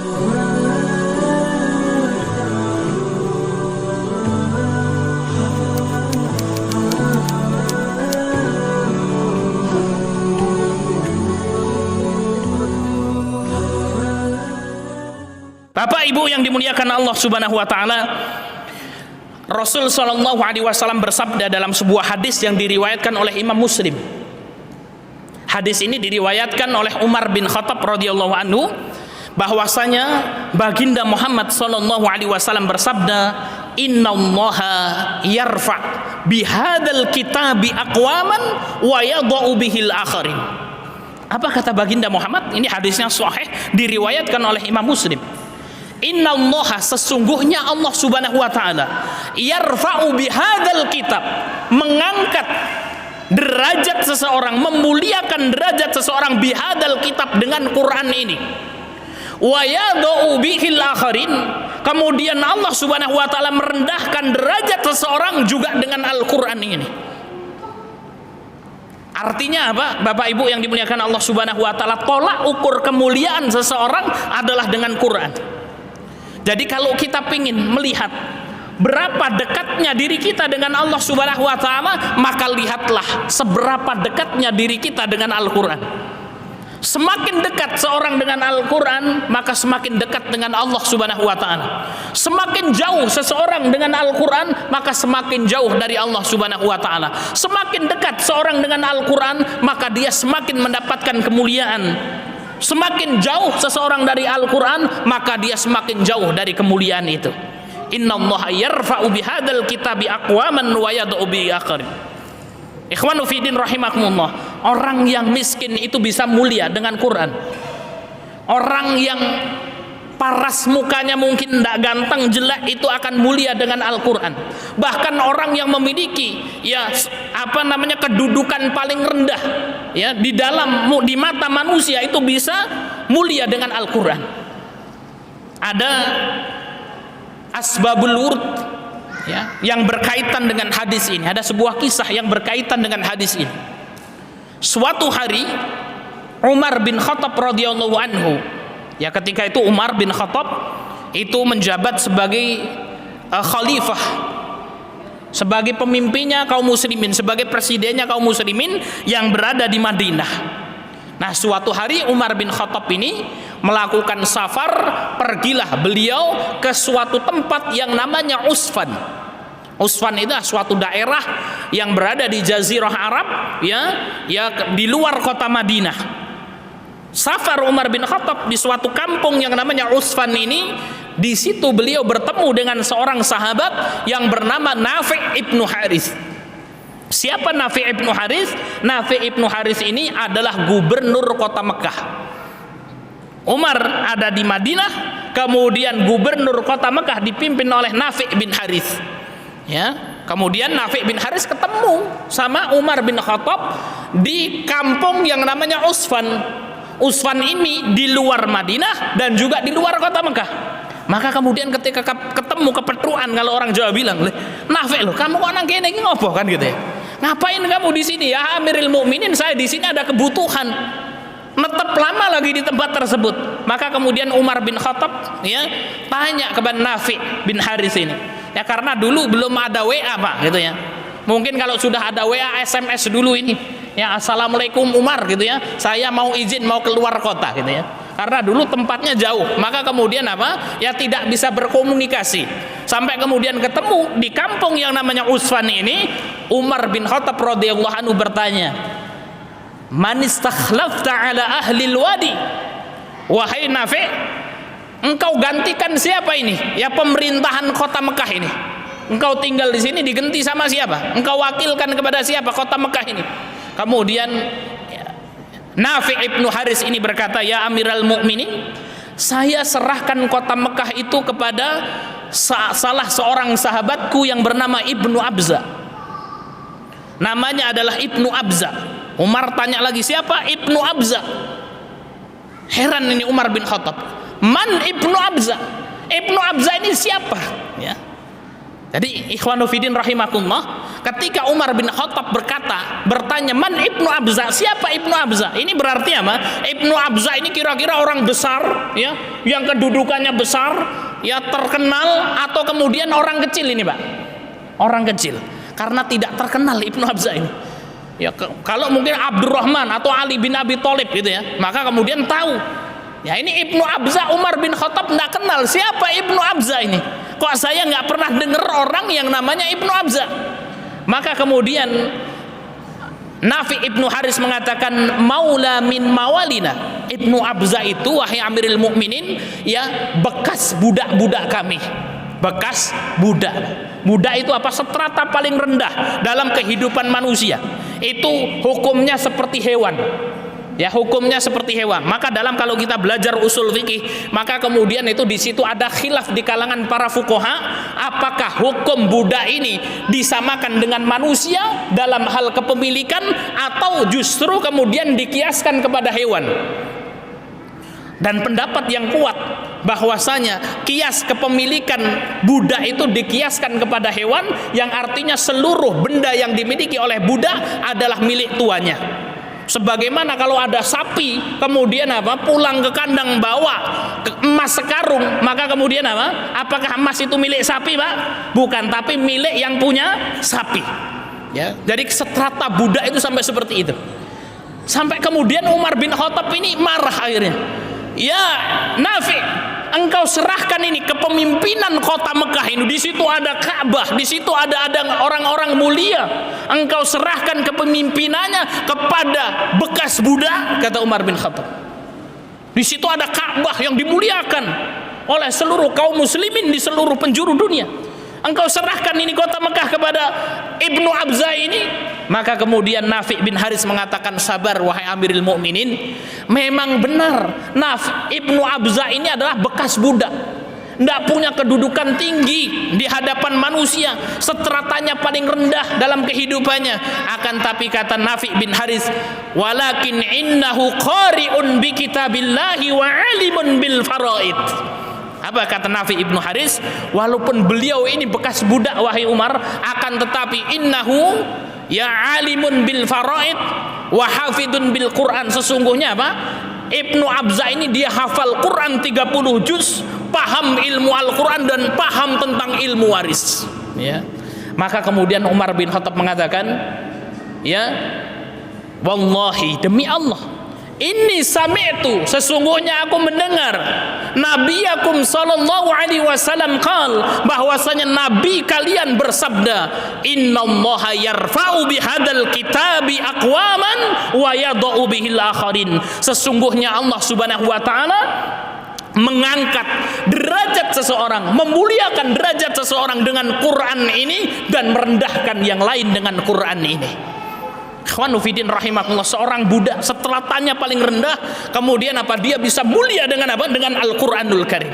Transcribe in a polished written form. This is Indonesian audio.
Bapak Ibu yang dimuliakan Allah Subhanahu wa taala, Rasul sallallahu alaihi wasallam bersabda dalam sebuah hadis yang diriwayatkan oleh Imam Muslim. Hadis ini diriwayatkan oleh Umar bin Khattab radhiyallahu anhu, bahwasanya baginda Muhammad sallallahu alaihi wasallam bersabda, "Innallaha yarfa' bihadzal kitabi aqwaman wa yadh'u bihil akharin." Apa kata baginda Muhammad? Ini hadisnya sahih, diriwayatkan oleh Imam Muslim. Innallaha, sesungguhnya Allah Subhanahu wa taala, yarfa'u bihadzal kitab, mengangkat derajat seseorang, memuliakan derajat seseorang bihadzal kitab, dengan Quran ini. Wa yad'u bihil akharin, kemudian Allah Subhanahu wa taala merendahkan derajat seseorang juga dengan Al-Qur'an ini. Artinya apa? Bapak Ibu yang dimuliakan Allah Subhanahu wa taala, tolak ukur kemuliaan seseorang adalah dengan Quran. Jadi kalau kita ingin melihat berapa dekatnya diri kita dengan Allah Subhanahu wa taala, maka lihatlah seberapa dekatnya diri kita dengan Al-Qur'an. Semakin dekat seorang dengan Al-Qur'an, maka semakin dekat dengan Allah Subhanahu wa taala. Semakin jauh seseorang dengan Al-Qur'an, maka semakin jauh dari Allah Subhanahu wa taala. Semakin dekat seorang dengan Al-Qur'an, maka dia semakin mendapatkan kemuliaan. Semakin jauh seseorang dari Al-Qur'an, maka dia semakin jauh dari kemuliaan itu. Innallaha yarfa'u bihadzal kitabi aqwaman wa yad'u bi akharin. Ikhwanu fi din rahimakumullah, orang yang miskin itu bisa mulia dengan Quran. Orang yang paras mukanya mungkin tidak ganteng, jelek, itu akan mulia dengan Al-Quran. Bahkan orang yang memiliki kedudukan paling rendah di mata manusia itu bisa mulia dengan Al-Quran. Ada asbabul wurud yang berkaitan dengan hadis ini. Ada sebuah kisah yang berkaitan dengan hadis ini. Suatu hari Umar bin Khattab radhiyallahu anhu, ketika itu Umar bin Khattab itu menjabat sebagai khalifah, sebagai pemimpinnya kaum muslimin, sebagai presidennya kaum muslimin yang berada di Madinah. Nah, suatu hari Umar bin Khattab ini melakukan safar, pergilah beliau ke suatu tempat yang namanya Usfan. Usfan itu suatu daerah yang berada di Jazirah Arab, di luar kota Madinah. Safar Umar bin Khattab di suatu kampung yang namanya Usfan ini, di situ beliau bertemu dengan seorang sahabat yang bernama Nafi' ibnu Haris. Siapa Nafi' ibnu Haris? Nafi' ibnu Haris ini adalah gubernur kota Mekah. Umar ada di Madinah, kemudian gubernur kota Mekah dipimpin oleh Nafi' bin Haris. Kemudian Nafi' bin Haris ketemu sama Umar bin Khattab di kampung yang namanya Usfan. Usfan ini di luar Madinah dan juga di luar kota Mekah. Maka kemudian ketika ketemu kepetruan, kalau orang Jawa bilang, Nafi' loh, kamu kok nang kene iki ngopo kan gitu ya? Ngapain kamu di sini? Ya Amirul Mukminin, saya di sini ada kebutuhan. Netep lama lagi di tempat tersebut. Maka kemudian Umar bin Khattab tanya kepada Nafi' bin Haris ini. Karena dulu belum ada WA, Pak, gitu ya. Mungkin kalau sudah ada WA, SMS dulu ini. Assalamualaikum Umar gitu ya. Saya mau izin mau keluar kota gitu ya. Karena dulu tempatnya jauh. Maka kemudian tidak bisa berkomunikasi. Sampai kemudian ketemu di kampung yang namanya Usfan ini, Umar bin Khattab radhiyallahu anhu bertanya, "Man istakhlafta ala ahli wadi?" Wahai Nafi', engkau gantikan siapa ini? Pemerintahan kota Mekah ini. Engkau tinggal di sini diganti sama siapa? Engkau wakilkan kepada siapa kota Mekah ini? Kemudian Nafi' ibnu Haris ini berkata, "Ya Amiral Mukminin, saya serahkan kota Mekah itu kepada salah seorang sahabatku yang bernama Ibnu Abza." Namanya adalah Ibnu Abza. Umar tanya lagi, siapa Ibnu Abza? Heran ini Umar bin Khattab. Man Ibnu Abza? Ibnu Abza ini siapa? Jadi ikhwanu fiddin rahimakumullah, ketika Umar bin Khattab bertanya, man Ibnu Abza, siapa Ibnu Abza? Ini berarti apa? Ibnu Abza ini kira-kira orang besar, ya, yang kedudukannya besar, ya, terkenal, atau kemudian orang kecil ini, Pak? Orang kecil, karena tidak terkenal Ibnu Abza ini. Ya, kalau mungkin Abdurrahman atau Ali bin Abi Thalib gitu ya, maka kemudian tahu. Ya, ini Ibnu Abza, Umar bin Khattab tidak kenal siapa Ibnu Abza ini. Kok saya nggak pernah dengar orang yang namanya Ibnu Abza? Maka kemudian Nafi Ibnu Haris mengatakan, maula min mawalina. Ibnu Abza itu, wahai Amirul Mukminin, ya, bekas budak-budak kami. Bekas budak. Budak itu apa? Strata paling rendah dalam kehidupan manusia. Itu hukumnya seperti hewan. Ya, hukumnya seperti hewan. Maka kalau kita belajar usul fikih, maka kemudian itu di situ ada khilaf di kalangan para fuqaha, apakah hukum budak ini disamakan dengan manusia dalam hal kepemilikan atau justru kemudian dikiaskan kepada hewan. Dan pendapat yang kuat bahwasanya kias kepemilikan budak itu dikiaskan kepada hewan, yang artinya seluruh benda yang dimiliki oleh budak adalah milik tuannya. Sebagaimana kalau ada sapi kemudian apa, pulang ke kandang bawa emas sekarung, maka kemudian apa? Apakah emas itu milik sapi, Pak? Bukan, tapi milik yang punya sapi. Ya, jadi strata budak itu sampai seperti itu. Sampai kemudian Umar bin Khattab ini marah akhirnya. Ya Nafi, engkau serahkan ini kepemimpinan kota Mekah ini. Di situ ada Ka'bah, di situ ada orang-orang mulia. Engkau serahkan kepemimpinannya kepada bekas budak, kata Umar bin Khattab. Di situ ada Ka'bah yang dimuliakan oleh seluruh kaum muslimin di seluruh penjuru dunia. Engkau serahkan ini kota Mekah kepada Ibnu Abza ini. Maka kemudian Nafi bin Haris mengatakan, sabar wahai Amirul Mukminin, memang benar Ibnu Abza ini adalah bekas budak, tidak punya kedudukan tinggi di hadapan manusia, stratanya paling rendah dalam kehidupannya. Akan tapi kata Nafi bin Haris, walakin innahu qari'un bi kitabillahi wa alimun bil faraid. Apa kata Nafi Ibnu Haris? Walaupun beliau ini bekas budak wahai Umar, akan tetapi innahu ya alimun bil faraid wa hafidun bil Quran. Sesungguhnya apa? Ibnu Abza ini dia hafal Quran 30 juz, paham ilmu Al-Quran dan paham tentang ilmu waris. Ya. Maka kemudian Umar bin Khattab mengatakan, ya, wallahi, demi Allah, ini sami'tu, sesungguhnya aku mendengar Nabiyakum sallallahu alaihi wasallam qal, bahwasanya nabi kalian bersabda, innallaha yarfa'u bihadzal kitabi aqwaman wa yadh'u bihil akharin. Sesungguhnya Allah Subhanahu wa taala mengangkat derajat seseorang, memuliakan derajat seseorang dengan Quran ini dan merendahkan yang lain dengan Quran ini. Ikhwanu fiddin rahimakumullah, seorang budak stratanya paling rendah, kemudian apa, dia bisa mulia dengan apa? Dengan Al-Qur'anul Karim.